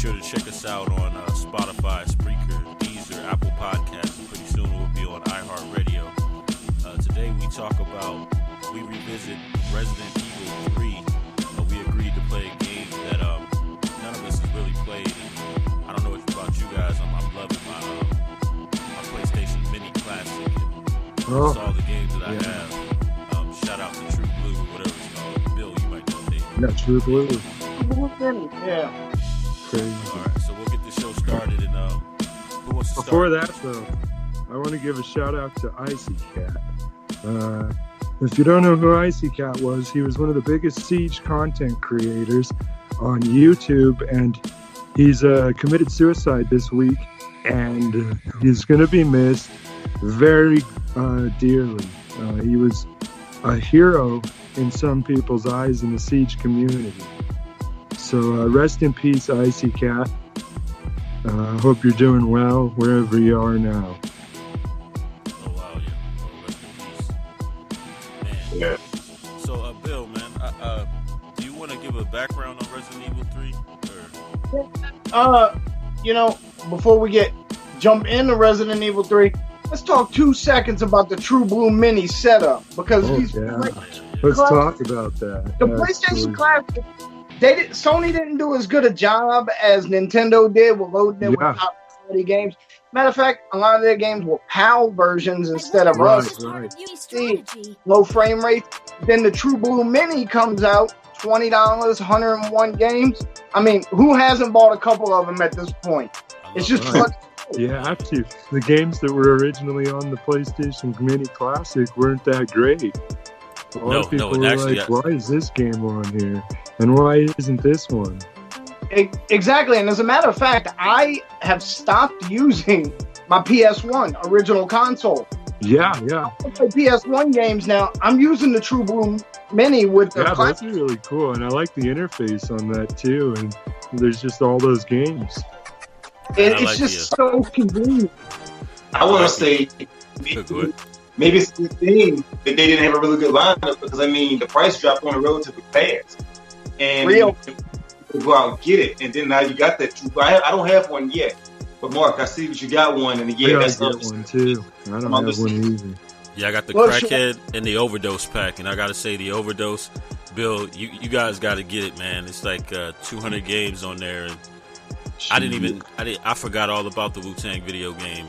sure to check us out on Spotify, Spreaker, Deezer, Apple Podcasts, and pretty soon we'll be on iHeartRadio. Today we revisit Resident Evil 3. We agreed to play a game that none of us has really played. And I don't know about you guys. I'm loving my PlayStation Mini Classic. That's all the games that I have. Shout out to True Blue, whatever it's called. Bill, you might know it. Yeah, True Blue. Yeah. Crazy. All right, so we'll get the show started. And who wants to start? Before that, though, I want to give a shout out to Icy Cat. If you don't know who Icy Cat was, he was one of the biggest Siege content creators on YouTube, and he's committed suicide this week, and he's going to be missed very dearly. He was a hero in some people's eyes in the Siege community. So rest in peace, Icy Cat. Hope you're doing well wherever you are now. Oh, wow, yeah. Oh, rest in peace. Man. Yeah. So, Bill, man, do you want to give a background on Resident Evil 3? Before we jump into Resident Evil 3, let's talk 2 seconds about the True Blue Mini setup, because Let's talk about that. The PlayStation Classic, Sony didn't do as good a job as Nintendo did with loading it with top quality games. Matter of fact, a lot of their games were PAL versions instead of low frame rates. Then the True Blue Mini comes out, $20, 101 games. I mean, who hasn't bought a couple of them at this point? It's just fun. You have to. The games that were originally on the PlayStation Mini Classic weren't that great. A lot of people were like, why is this game on here? And why isn't this one? Exactly. And as a matter of fact, I have stopped using my PS1 original console. Yeah. I play PS1 games now. I'm using the True Blue Mini with the that's really cool. And I like the interface on that too. And there's just all those games. It's just so convenient. I want to say maybe it's the thing that they didn't have a really good lineup, because I mean the price dropped on it relatively fast, and you go out and get it, and then now you got that. I don't have one yet, but Mark, I see that you got one, and that's one too. I don't have one either. Yeah, I got the Crackhead and the Overdose pack, and I got to say the Overdose, Bill, you guys got to get it, man. It's like 200 games on there, and I forgot all about the Wu-Tang video game.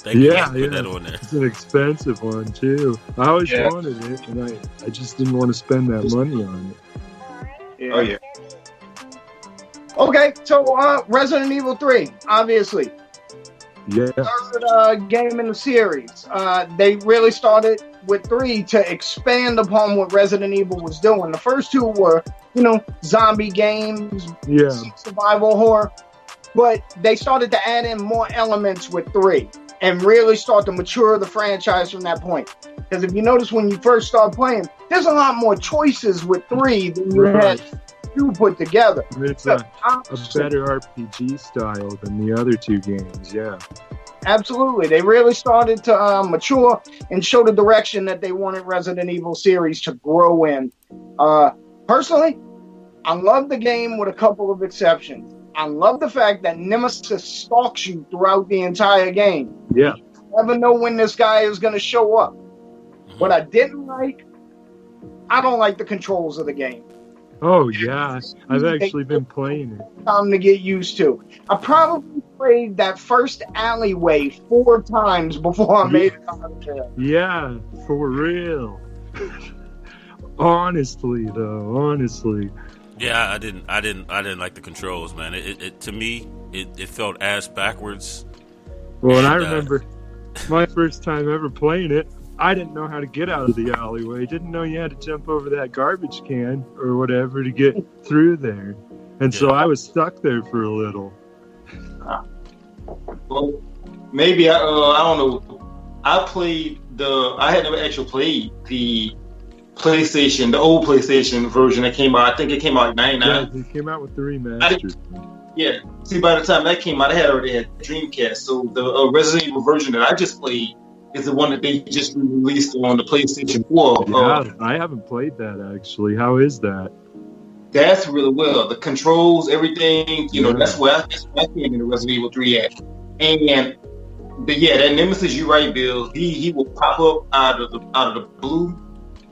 They put that on there. It's an expensive one too. I always wanted it, and I just didn't want to spend that money on it. Yeah. Oh yeah. Okay, so Resident Evil 3, obviously. Yeah. Third game in the series. They really started with 3 to expand upon what Resident Evil was doing. The first 2 were, zombie games, survival horror, but they started to add in more elements with 3. And really start to mature the franchise from that point. Because if you notice when you first start playing, there's a lot more choices with 3 than you had 2 put together. It's a better RPG style than the other 2 games, yeah. Absolutely. They really started to mature and show the direction that they wanted Resident Evil series to grow in. Personally, I love the game with a couple of exceptions. I love the fact that Nemesis stalks you throughout the entire game. Yeah. You never know when this guy is going to show up. What I didn't like, I don't like the controls of the game. Oh, yeah. I've actually been playing it. Time to get used to. I probably played that first alleyway 4 times before I made it out of there. Yeah, for real. Honestly. Yeah, I didn't like the controls, man. It to me, it felt ass backwards. Well, and I remember my first time ever playing it, I didn't know how to get out of the alleyway. Didn't know you had to jump over that garbage can or whatever to get through there. And so I was stuck there for a little. Well, maybe I don't know. I had never actually played the PlayStation, the old PlayStation version that came out. I think it came out in 99. Yeah, it came out with the remaster. Yeah. See, by the time that came out, I had already had Dreamcast. So the Resident Evil version that I just played is the one that they just released on the PlayStation 4. Yeah, I haven't played that actually. How is that? That's really well. The controls, everything, that's where I came into Resident Evil 3 at. And that Nemesis, you're right, Bill. He will pop up out of the blue.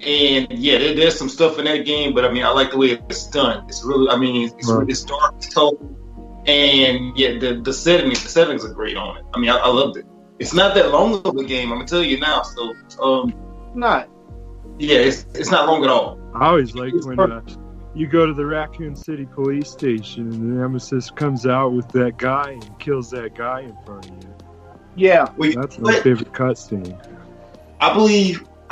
And there's some stuff in that game, but I mean, I like the way it's done. It's really, I mean, it's dark, it's colorful, and the settings are great on it. I mean, I loved it. It's not that long of a game, I'm gonna tell you now. So, not. Yeah, it's not long at all. I always liked when you go to the Raccoon City police station and the Nemesis comes out with that guy and kills that guy in front of you. Yeah, that's my favorite cutscene. I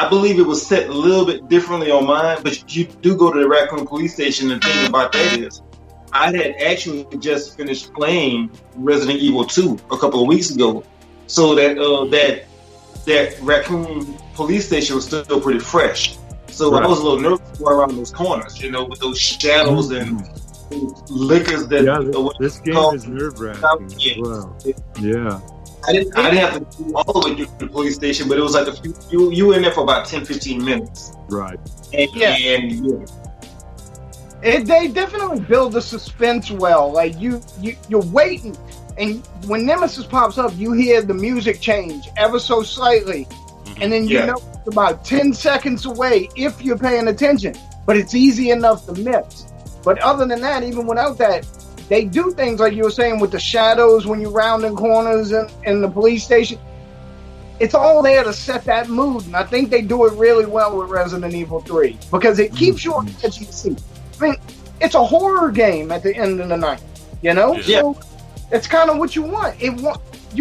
believe it was set a little bit differently on mine, but you do go to the Raccoon police station, and the thing about that is, I had actually just finished playing Resident Evil 2 a couple of weeks ago, so that Raccoon police station was still pretty fresh. So I was a little nervous going around those corners, with those shadows and liquors that. Yeah, this game is nerve-wracking as well. Yeah. I didn't have to do all the way through the police station, but it was like you were in there for about 10-15 minutes. Right. And they definitely build the suspense well. Like you're waiting, and when Nemesis pops up, you hear the music change ever so slightly, and then you know it's about 10 seconds away if you're paying attention. But it's easy enough to miss. But other than that, even without that, they do things like you were saying with the shadows when you're rounding corners in the police station. It's all there to set that mood, and I think they do it really well with Resident Evil 3 because it keeps you on the edge of your seat. I mean, it's a horror game at the end of the night, So it's kind of what you want. You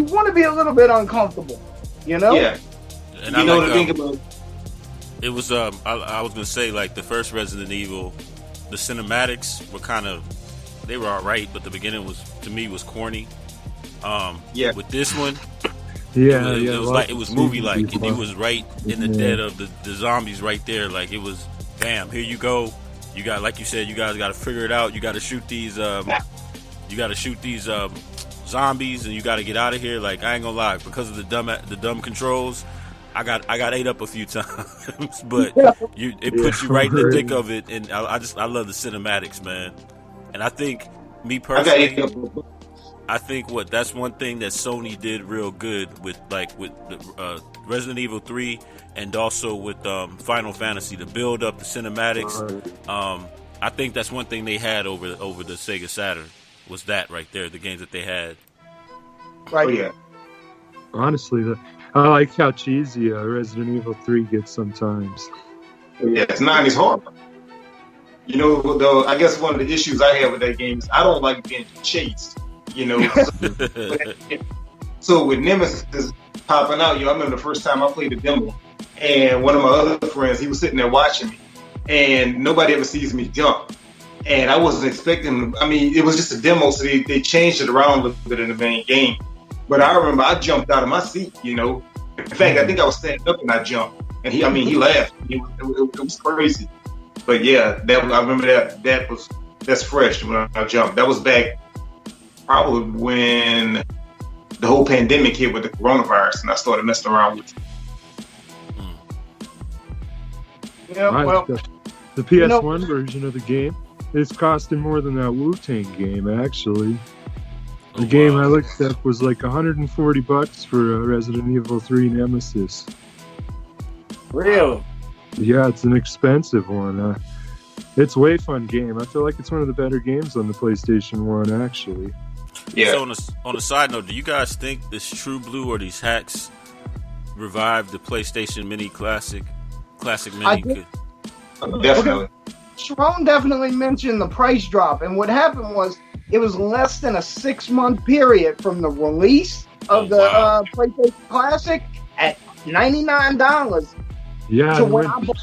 want to be a little bit uncomfortable, Yeah. And you know what to think about. It was I was gonna say, like, the first Resident Evil, the cinematics were they were all right, but the beginning was corny. With this one, it was movie like, and you was right in the dead of the zombies right there. Like, it was, bam, here you go. You got, like you said, you guys got to figure it out. You got to shoot these zombies, and you got to get out of here. Like, I ain't gonna lie, because of the dumb controls, I got ate up a few times, but it puts you right in the thick of it, and I love the cinematics, man. And I think, me personally, that's one thing that Sony did real good with the, Resident Evil 3 and also with Final Fantasy, to build up the cinematics. I think that's one thing they had over the Sega Saturn, was that right there, the games that they had. Right. Oh, yeah. Honestly, I like how cheesy Resident Evil 3 gets sometimes. Yeah, it's 90s horror. Though, I guess one of the issues I have with that game is I don't like being chased. So with Nemesis popping out, I remember the first time I played the demo, and one of my other friends, he was sitting there watching me, and nobody ever sees me jump. And I wasn't expecting, it was just a demo, so they changed it around a little bit in the main game. But I remember I jumped out of my seat, In fact, I think I was standing up and I jumped. And he laughed. It was crazy. But yeah, I remember that's fresh when I jumped. That was back probably when the whole pandemic hit with the coronavirus, and I started messing around with it. Yeah, well, the PS1 version of the game is costing more than that Wu-Tang game, actually. The game I looked up was like $140 for Resident Evil 3 Nemesis. Really? Yeah, it's an expensive one. It's a way fun game. I feel like it's one of the better games on the PlayStation 1, actually. Yeah. So on a side note, do you guys think this True Blue or these hacks revived the PlayStation Mini Classic Mini? Definitely. Sharon definitely mentioned the price drop, and what happened was it was less than a 6-month period from the release of the PlayStation Classic at $99. Yeah, to when I bought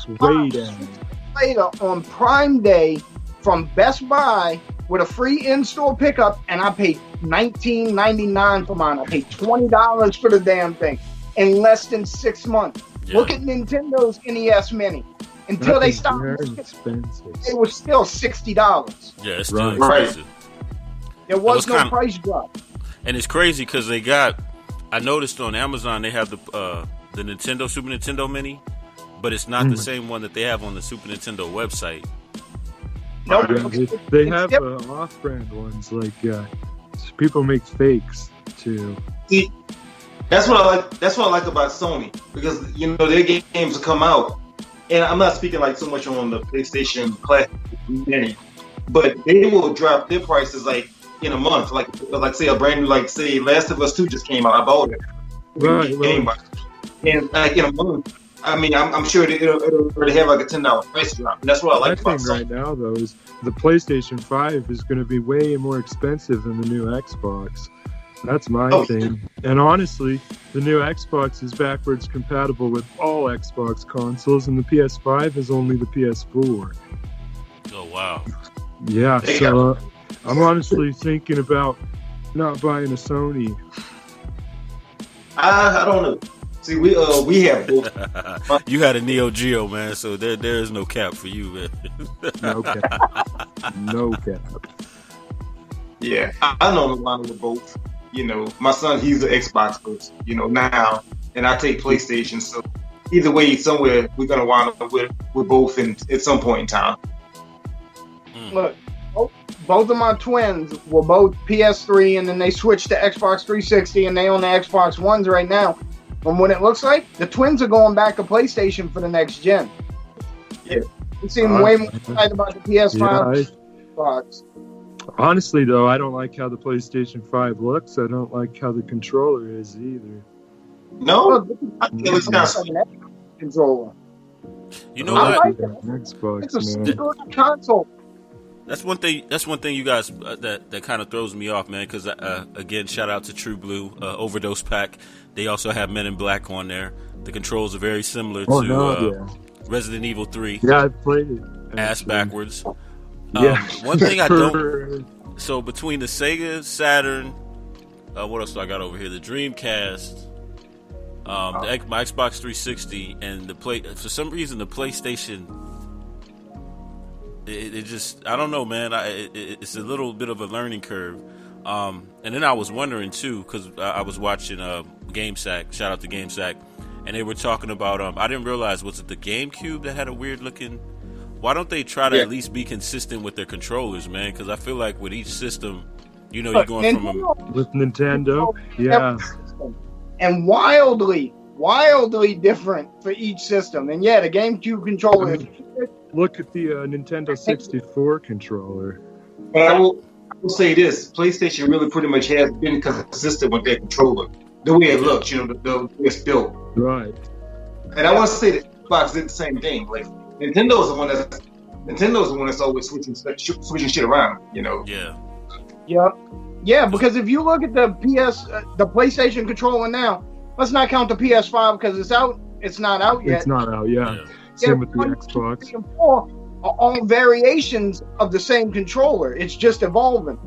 later on Prime Day from Best Buy with a free in-store pickup, and I paid $19.99 for mine. I paid $20 for the damn thing in less than 6 months. Yeah. Look at Nintendo's NES Mini. Until they stopped, it was still $60. Yeah, it's still expensive. There was no price drop. And it's crazy because I noticed on Amazon they have the Super Nintendo Mini, but it's not the same one that they have on the Super Nintendo website. Nope. Yeah, they have off-brand ones, like people make fakes too. See, that's what I like. That's what I like about Sony, because their games will come out, and I'm not speaking like so much on the PlayStation Classic mini, but they will drop their prices like in a month. Like say a brand new, like say Last of Us 2 just came out. I bought it. Right. And like in a month, I mean, I'm sure it'll already have like a $10 price drop. And that's what I like about Sony. Right now, though, is the PlayStation 5 is going to be way more expensive than the new Xbox. That's my thing. And honestly, the new Xbox is backwards compatible with all Xbox consoles, and the PS5 is only the PS4. Oh, wow. Yeah, so I'm honestly thinking about not buying a Sony. I don't know. See, we have both. You had a Neo Geo, man, so there is no cap for you, man. No cap. No cap. Yeah, I know the line with both. My son, he's an Xbox person, now, and I take PlayStation. So either way, somewhere we're gonna wind up with both at some point in time. Look, both of my twins were both PS3, and then they switched to Xbox 360, and they own the Xbox Ones right now. From what it looks like, the twins are going back to PlayStation for the next gen. Yeah, they seem way more excited about the PS5 Xbox. Honestly, though, I don't like how the PlayStation 5 looks. I don't like how the controller is either. No, it looks kind of like an controller. You know what? Like Xbox, it's a good console. That's one thing you guys that kind of throws me off, man. Because again, shout out to True Blue Overdose Pack. They also have Men in Black on there. The controls are very similar to Resident Evil 3. Yeah, I played it. Ass backwards. Yeah. One thing I don't. So between the Sega Saturn, what else do I got over here? The Dreamcast, my Xbox 360, and for some reason the PlayStation. It just, I don't know, man. It's a little bit of a learning curve. And then I was wondering too, because I was watching GameSack. Shout out to GameSack, and they were talking about. I didn't realize, was it the GameCube that had a weird looking? Why don't they try to at least be consistent with their controllers, man? Because I feel like with each system, you're going from with Nintendo, yeah, and wildly different for each system. And yeah, the GameCube controller. Look at the Nintendo 64 controller. But I will say this: PlayStation really pretty much has been consistent with their controller, the way it looks, the way it's built. Right. And I want to say that Xbox did the same thing. Like Nintendo's the one that's always switching shit around. Yeah. Yep. Yeah, because if you look at the PlayStation controller now, let's not count the PS5 because it's out. It's not out yet. It's not out. Yeah. Same with the Xbox. 3 and 4 are all variations of the same controller. It's just evolving.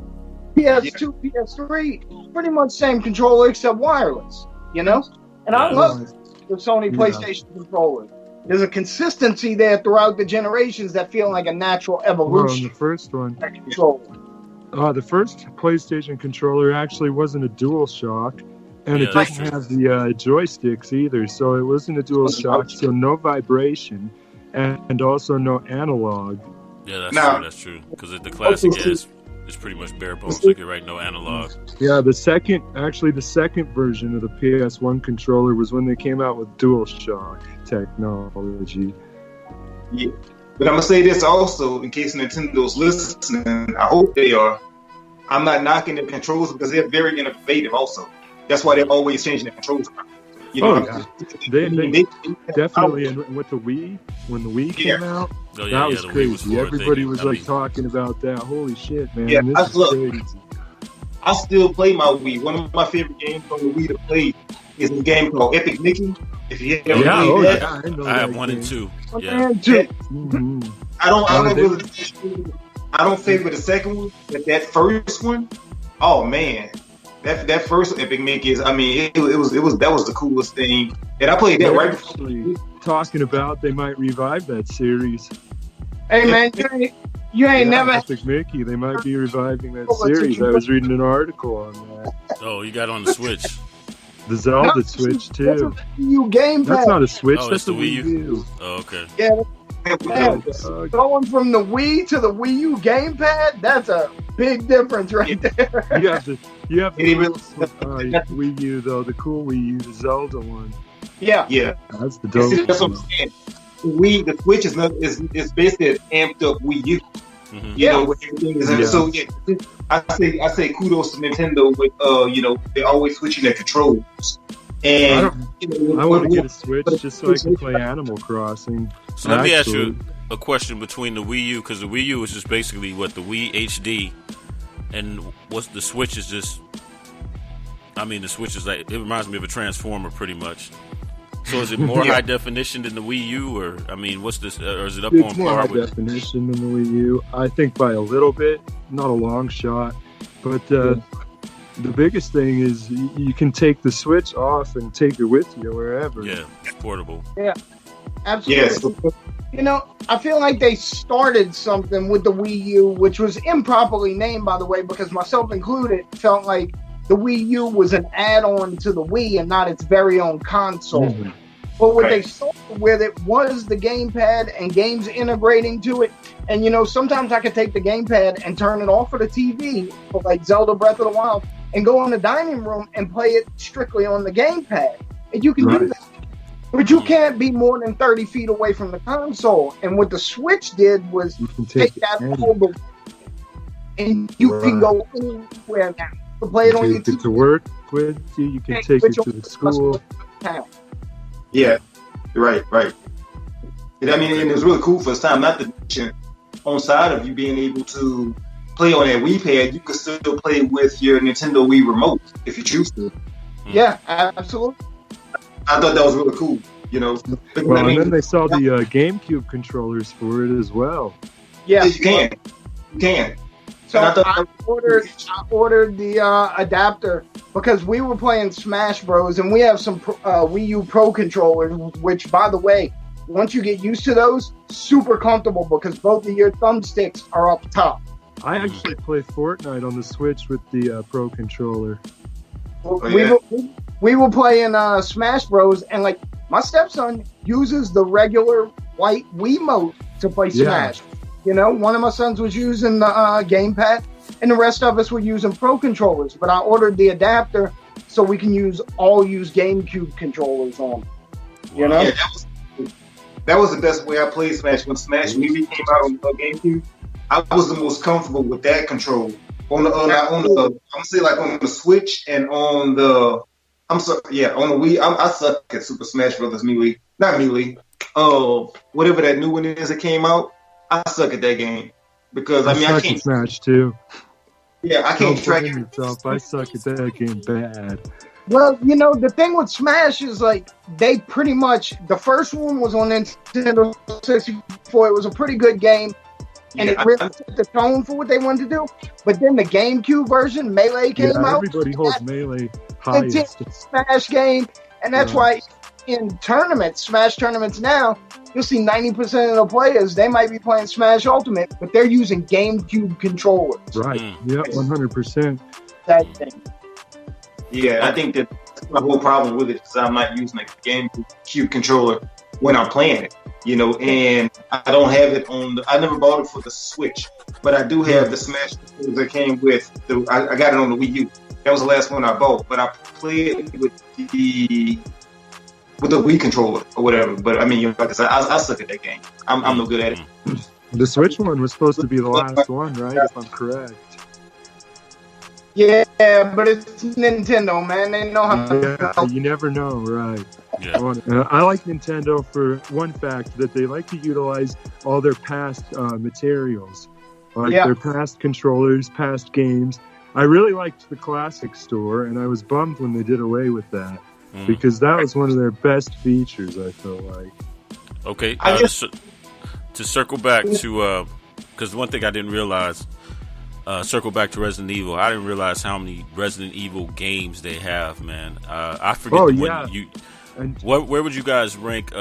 PS2, PS3, pretty much same controller except wireless. And I love the Sony PlayStation controller. There's a consistency there throughout the generations that feel like a natural evolution. Well, the first one. Controller. The first PlayStation controller actually wasn't a DualShock. And it didn't have the joysticks either, so it wasn't a DualShock, so no vibration, and also no analog. Yeah, that's true. Because the classic is pretty much bare bones. Like you're right, no analog. Yeah, the second version of the PS1 controller was when they came out with DualShock technology. Yeah, but I'm gonna say this also, in case Nintendo's listening. I hope they are. I'm not knocking their controls because they're very innovative also. That's why they're always changing their controls around. They definitely. And with the Wii, when the Wii came out, that was crazy. Everybody was talking about that. Holy shit, man! Yeah, this is crazy. I still play my Wii. One of my favorite games on the Wii to play is a game called Epic Mickey. If you ever played that, I have 1 and 2. Yeah. I don't favor the second one, but that first one, oh man. That first Epic Mickey is, I mean, that was the coolest thing. And I played that right before. Talking about they might revive that series. Hey man, you ain't never Epic Mickey. They might be reviving that series. I was reading an article on that. Oh, you got on the Switch. The Zelda Switch too. That's a Wii U game pad. That's not a Switch. Oh, that's the a Wii U. Oh, okay. Yeah, Man, going from the Wii to the Wii U gamepad, that's a big difference right there. You have the Wii U though, the cool Wii U, the Zelda one. Yeah. That's the dope. That's what I'm saying. The Switch is basically an amped up Wii U. Mm-hmm. You know, with everything is so I say kudos to Nintendo with they're always switching their controls. And I want to get a Switch just so I can play Animal Crossing. So let me ask you a question between the Wii U, because the Wii U is just basically what the Wii HD, and what's the Switch is just. I mean, the Switch is like, it reminds me of a Transformer pretty much. So is it more high definition than the Wii U, or I mean, what's this? Or is it up on par with? It's more high definition than the Wii U. I think by a little bit, not a long shot, but. The biggest thing is you can take the Switch off and take it with you wherever. Yeah, it's portable. Yeah, absolutely. Yes. You know, I feel like they started something with the Wii U, which was improperly named, by the way, because myself included felt like the Wii U was an add-on to the Wii and not its very own console. Mm-hmm. But what they started with it was the gamepad and games integrating to it. And, you know, sometimes I could take the gamepad and turn it off of the TV for like Zelda Breath of the Wild and go in the dining room and play it strictly on the gamepad. And you can do that. But you can't be more than 30 feet away from the console. And what the Switch did was take that over and you can go anywhere now. You can play it on your TV. To work with you, you can take it to the school. Yeah, right. And I mean, and it was really cool for its time. Not to mention, on side of you being able to play on that Wii pad, you could still play with your Nintendo Wii remote if you choose to. Yeah, absolutely. I thought that was really cool, you know. Well, and then they saw the GameCube controllers for it as well. Yeah, you can. So I ordered the adapter because we were playing Smash Bros. And we have some Wii U Pro controllers, which, by the way, once you get used to those, super comfortable because both of your thumbsticks are up top. I actually play Fortnite on the Switch with the Pro controller. We were playing Smash Bros. And like my stepson uses the regular white Wiimote to play Smash. You know, one of my sons was using the gamepad, and the rest of us were using Pro controllers. But I ordered the adapter so we can use GameCube controllers on. You know, that was the best way I played Smash. When Smash Melee came out on GameCube, I was the most comfortable with that control. On the I'm gonna say like on the Switch and on the on the Wii, I suck at Super Smash Bros. Melee, not Melee. Whatever that new one is that came out. I suck at that game because I can't Smash too. Yeah, I can't track it. I suck at that game bad. Well, you know, the thing with Smash is like they pretty much the first one was on Nintendo 64. It was a pretty good game, and it really set the tone for what they wanted to do. But then the GameCube version, Melee, came out. Everybody holds Melee highest. Smash game, and that's why in Smash tournaments now, you'll see 90% of the players, they might be playing Smash Ultimate, but they're using GameCube controllers. Right. Yeah, 100%. That thing. Yeah, I think that's my whole problem with it because I'm not using like the GameCube controller when I'm playing it, you know, and I don't have it I never bought it for the Switch, but I do have the Smash controller that came with I got it on the Wii U. That was the last one I bought, but I played it with the Wii controller or whatever. But I mean, like I said, I suck at that game. I'm no good at it. The Switch one was supposed to be the last one, right? If I'm correct. Yeah, but it's Nintendo, man. They know how to. You never know, right? Yeah. I like Nintendo for one fact that they like to utilize all their past materials, like their past controllers, past games. I really liked the Classic Store, and I was bummed when they did away with that. Because that was one of their best features, I feel like. Okay, to circle back to, because one thing I didn't realize, circle back to Resident Evil, I didn't realize how many Resident Evil games they have, man. I forget where would you guys rank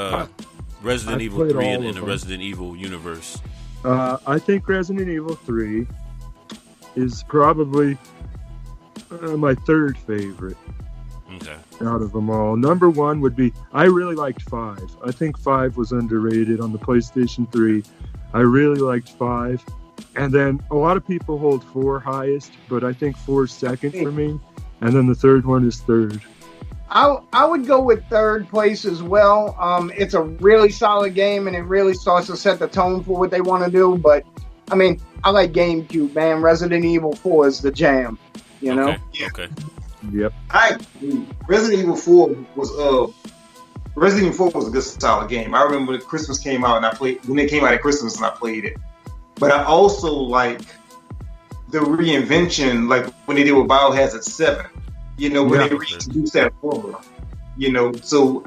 Resident Evil 3 in the Resident Evil universe? I think Resident Evil 3 is probably my third favorite. Okay. Out of them all, number one would be, I really liked 5. I think 5 was underrated on the PlayStation 3. I really liked 5. And then a lot of people hold 4 highest, but I think 4 is second for me. And then the third one is third. I would go with third place as well. It's a really solid game, and it really starts to set the tone for what they want to do. But, I mean, I like GameCube, man. Resident Evil 4 is the jam, you know? Okay. Yep. Resident Evil 4 was a good solid game. I remember when Christmas came out, and when it came out at Christmas, and I played it. But I also like the reinvention, like when they did with Biohazard 7. You know, when they reintroduced that formula. You know, so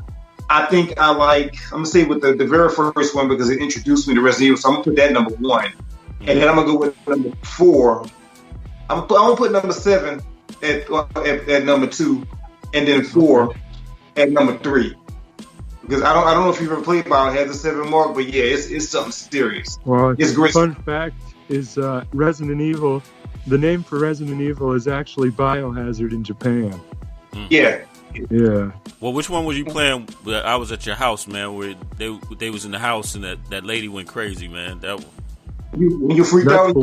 I think I'm gonna say with the very first one because it introduced me to Resident Evil. So I'm gonna put that number 1, and then I'm gonna go with number 4. I'm gonna put number 7 at number 2, and then 4 at number 3. Because I don't know if you've ever played Biohazard 7, Mark, but yeah, it's something serious. Well, it's great. Fun fact is Resident Evil. The name for Resident Evil is actually Biohazard in Japan. Yeah. Well, which one was you playing? I was at your house, man, where they was in the house and that lady went crazy, man. That one. When you freaked out,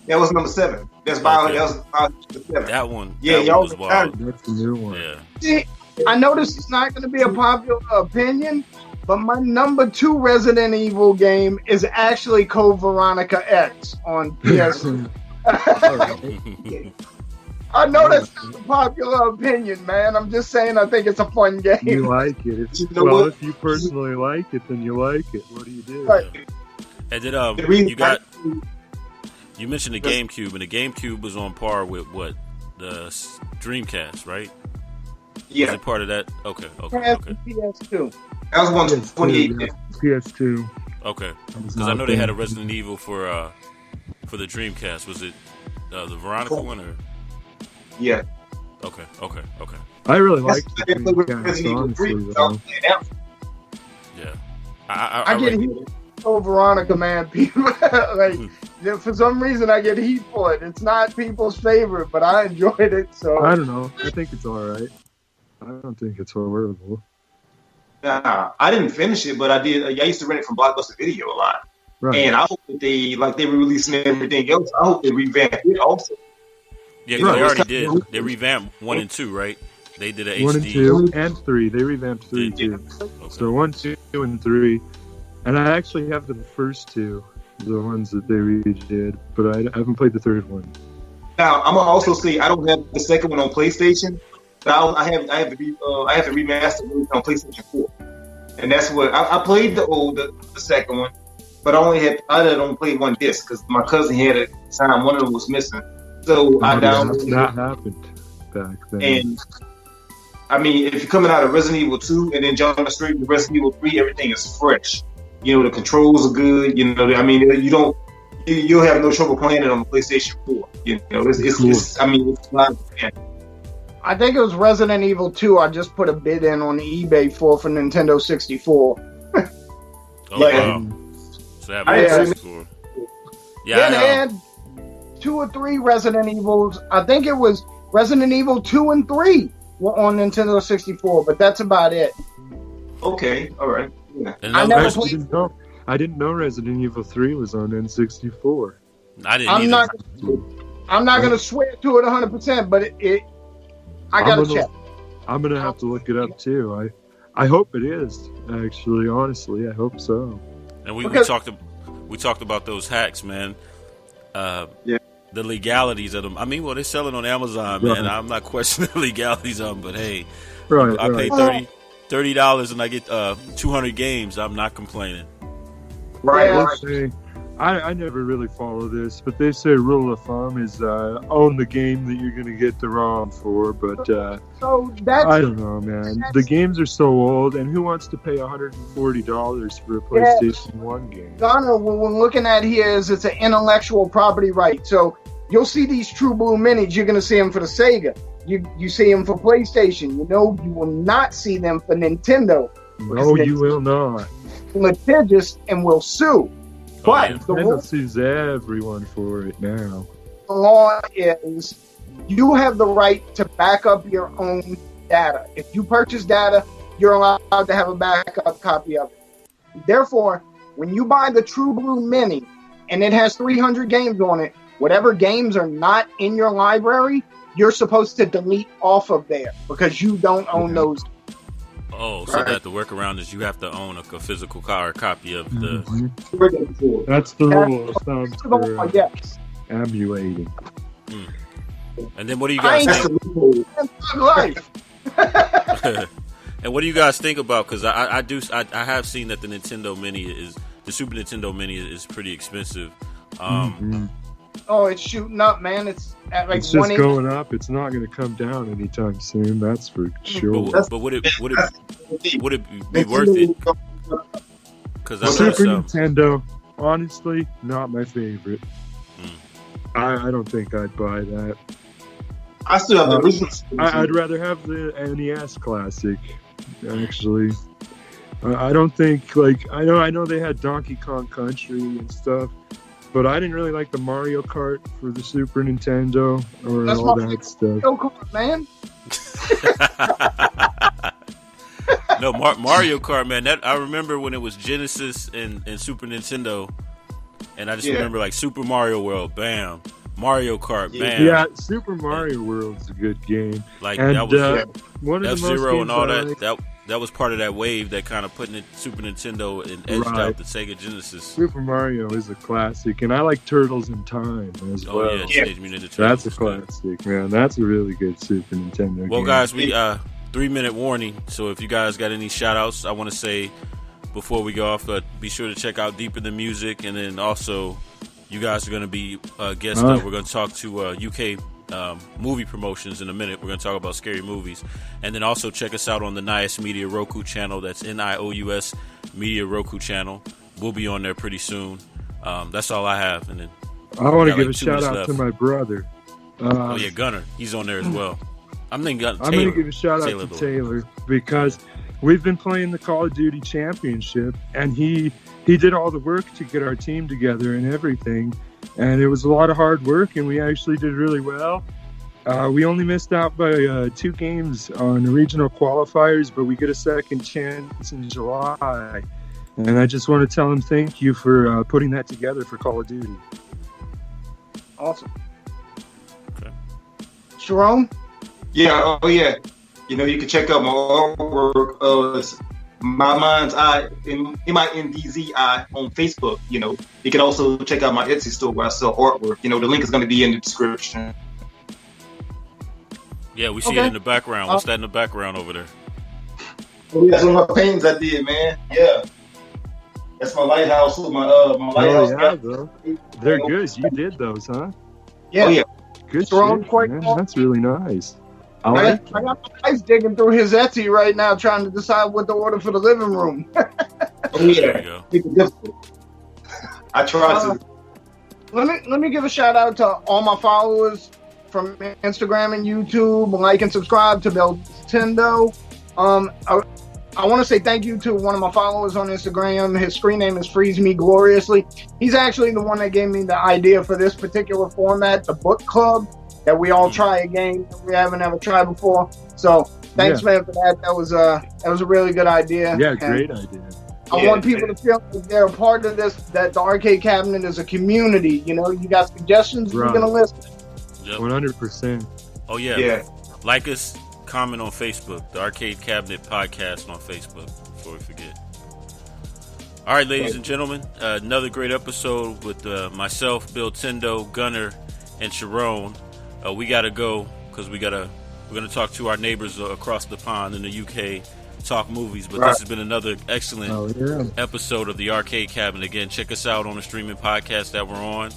that was number 7. That's Biohazard 7. That one. Yeah, that one was wild. That's the new one. Yeah. See, I know this is not going to be a popular opinion, but my number 2 Resident Evil game is actually Code Veronica X on PS. I know that's not a popular opinion, man. I'm just saying I think it's a fun game. You like it. If you personally like it, then you like it. What do you do? Right. And then you mentioned the GameCube, and the GameCube was on par with what? The Dreamcast, right? Yeah. Was it part of that? Okay. PS2. That was 128. PS2. Okay. Because I know they had a Resident Evil for the Dreamcast. Was it the Veronica one or? Yeah. Okay. I really liked the Dreamcast, honestly, though. Yeah. I get heat for Veronica, man. People for some reason I get heat for it. It's not people's favorite, but I enjoyed it. So I don't know. I think it's all right. I don't think it's horrible. Nah, I didn't finish it, but I did. I used to rent it from Blockbuster Video a lot. Right. And I hope that they were releasing everything else. I hope they revamped it also. Yeah, because they already did. They revamped 1 and 2, right? They did an 1 HD. and 2 and 3. They revamped 3 too. Okay. So 1, 2, and 3. And I actually have the first 2, the ones that they redid, but I haven't played the third one. Now I'm gonna also say I don't have the second one on PlayStation, but I have the remastered version on PlayStation 4, and that's what I played the second one, but I only played 1 disc because my cousin had it at the time. One of them was missing, so I downloaded. That happened back then. And I mean, if you're coming out of Resident Evil 2 and then jumping straight to Resident Evil 3, everything is fresh. You know, the controls are good. You know, I mean, you'll have no trouble playing it on the PlayStation 4. You know, it's I mean, it's not. Yeah. I think it was Resident Evil 2. I just put a bid in on eBay for Nintendo 64. Wow. So that makes sense. Yeah, they had 2 or 3 Resident Evils. I think it was Resident Evil 2 and 3 were on Nintendo 64, but that's about it. Okay, all right. Yeah. I didn't know Resident Evil 3 was on N64. I didn't either. I'm not going to swear to it 100%, but I got to check. I'm going to have to look it up too. I hope it is, actually, honestly. I hope so. And we talked about those hacks, man. Yeah. The legalities of them. I mean, well, they're selling on Amazon, man. Right. I'm not questioning the legalities of them, but hey, I paid $30 and I get 200 games. I'm not complaining. Right. I never really follow this, but they say rule of thumb is own the game that you're going to get the ROM for. But I don't know, man. The games are so old, and who wants to pay $140 for a PlayStation 1 game? Donna, what we're looking at here is it's an intellectual property right. So you'll see these True Blue Minis. You're going to see them for the Sega. You see them for PlayStation. You will not see them for Nintendo. No, you will not. Litigious and will sue. But the Nintendo sues everyone for it now. The law is you have the right to back up your own data. If you purchase data, you're allowed to have a backup copy of it. Therefore, when you buy the True Blue Mini and it has 300 games on it, whatever games are not in your library, you're supposed to delete off of there because you don't own those. Oh, so that the workaround is you have to own a physical copy of the. That's the rule of thumb for yes. emulating. And then what do you guys think? Life. And what do you guys think about? Because I have seen that the Super Nintendo Mini is pretty expensive. Oh, it's shooting up, man. It's at like it's just going up. It's not going to come down anytime soon. That's for sure. But would it be worth it? Because Super Nintendo, honestly, not my favorite. I don't think I'd buy that. I still have the original. I'd rather have the NES Classic. Actually, I don't think I know they had Donkey Kong Country and stuff. But I didn't really like the Mario Kart for the Super Nintendo or all that stuff. Man. No, Mario Kart, man. That I remember when it was Genesis and Super Nintendo, and I just remember like Super Mario World, bam, Mario Kart, bam. Yeah, Super Mario World's a good game. Like and, that was one of F-Zero and all that. That was part of that wave that kind of put in Super Nintendo and edged out the Sega Genesis. Super Mario is a classic, and I like Turtles in Time as well. Oh, yeah, Teenage Mutant Ninja Turtles. That's a classic, man. That's a really good Super Nintendo game. Well, guys, we 3-minute warning. So if you guys got any shout-outs, I want to say before we go off, be sure to check out Deeper Than Music, and then also you guys are going to be guests. We're going to talk to UK movie promotions in a minute. We're going to talk about scary movies, and then also check us out on the Nious Media Roku channel. That's NIOUS Media Roku channel. We'll be on there pretty soon. That's all I have. And then I want to give a shout out to my brother. Gunner. He's on there as well. I'm going to give a shout out to Taylor because we've been playing the Call of Duty Championship, and he did all the work to get our team together and everything. And it was a lot of hard work, and we actually did really well. We only missed out by 2 games on the regional qualifiers, but we get a second chance in July. And I just want to tell him thank you for putting that together for Call of Duty. Awesome. Okay. Sharon? Yeah, You know, you can check out my artwork. My Mind's Eye, MINDZI on Facebook. You know, you can also check out my Etsy store where I sell artwork. You know, the link is going to be in the description. Yeah, we see it in the background. What's that in the background over there? Oh, yeah, some of my paintings I did, man. Yeah, that's my lighthouse with my lighthouse. Oh, yeah, bro. They're good. You did those, huh? Yeah. Oh, yeah. Good shit, man. That's really nice. I got my guys digging through his Etsy right now, trying to decide what to order for the living room. Oh yeah, I try to. Let me give a shout out to all my followers from Instagram and YouTube. Like and subscribe to Beltendo. I want to say thank you to one of my followers on Instagram. His screen name is Freeze Me Gloriously. He's actually the one that gave me the idea for this particular format, the book club. That we all try a game that we haven't ever tried before. So thanks, man, for that. That was a really good idea. Yeah, great idea. I want people to feel like they're a part of this, that the Arcade Cabinet is a community. You know, you got suggestions, we're going to listen. Yep. 100%. Oh, yeah. Like us, comment on Facebook, the Arcade Cabinet Podcast on Facebook, before we forget. All right, ladies and gentlemen, another great episode with myself, Bill Tendo, Gunner, and Sharon. We gotta go because we're gonna talk to our neighbors across the pond in the UK, talk movies. But this has been another excellent episode of the Arcade Cabinet. Again, check us out on the streaming podcast that we're on.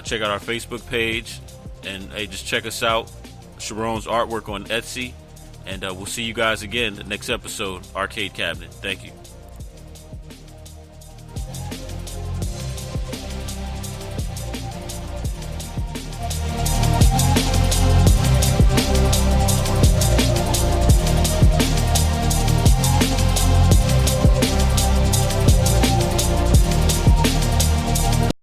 Check out our Facebook page, and just check us out. Sharon's artwork on Etsy, and we'll see you guys again the next episode, Arcade Cabinet. Thank you.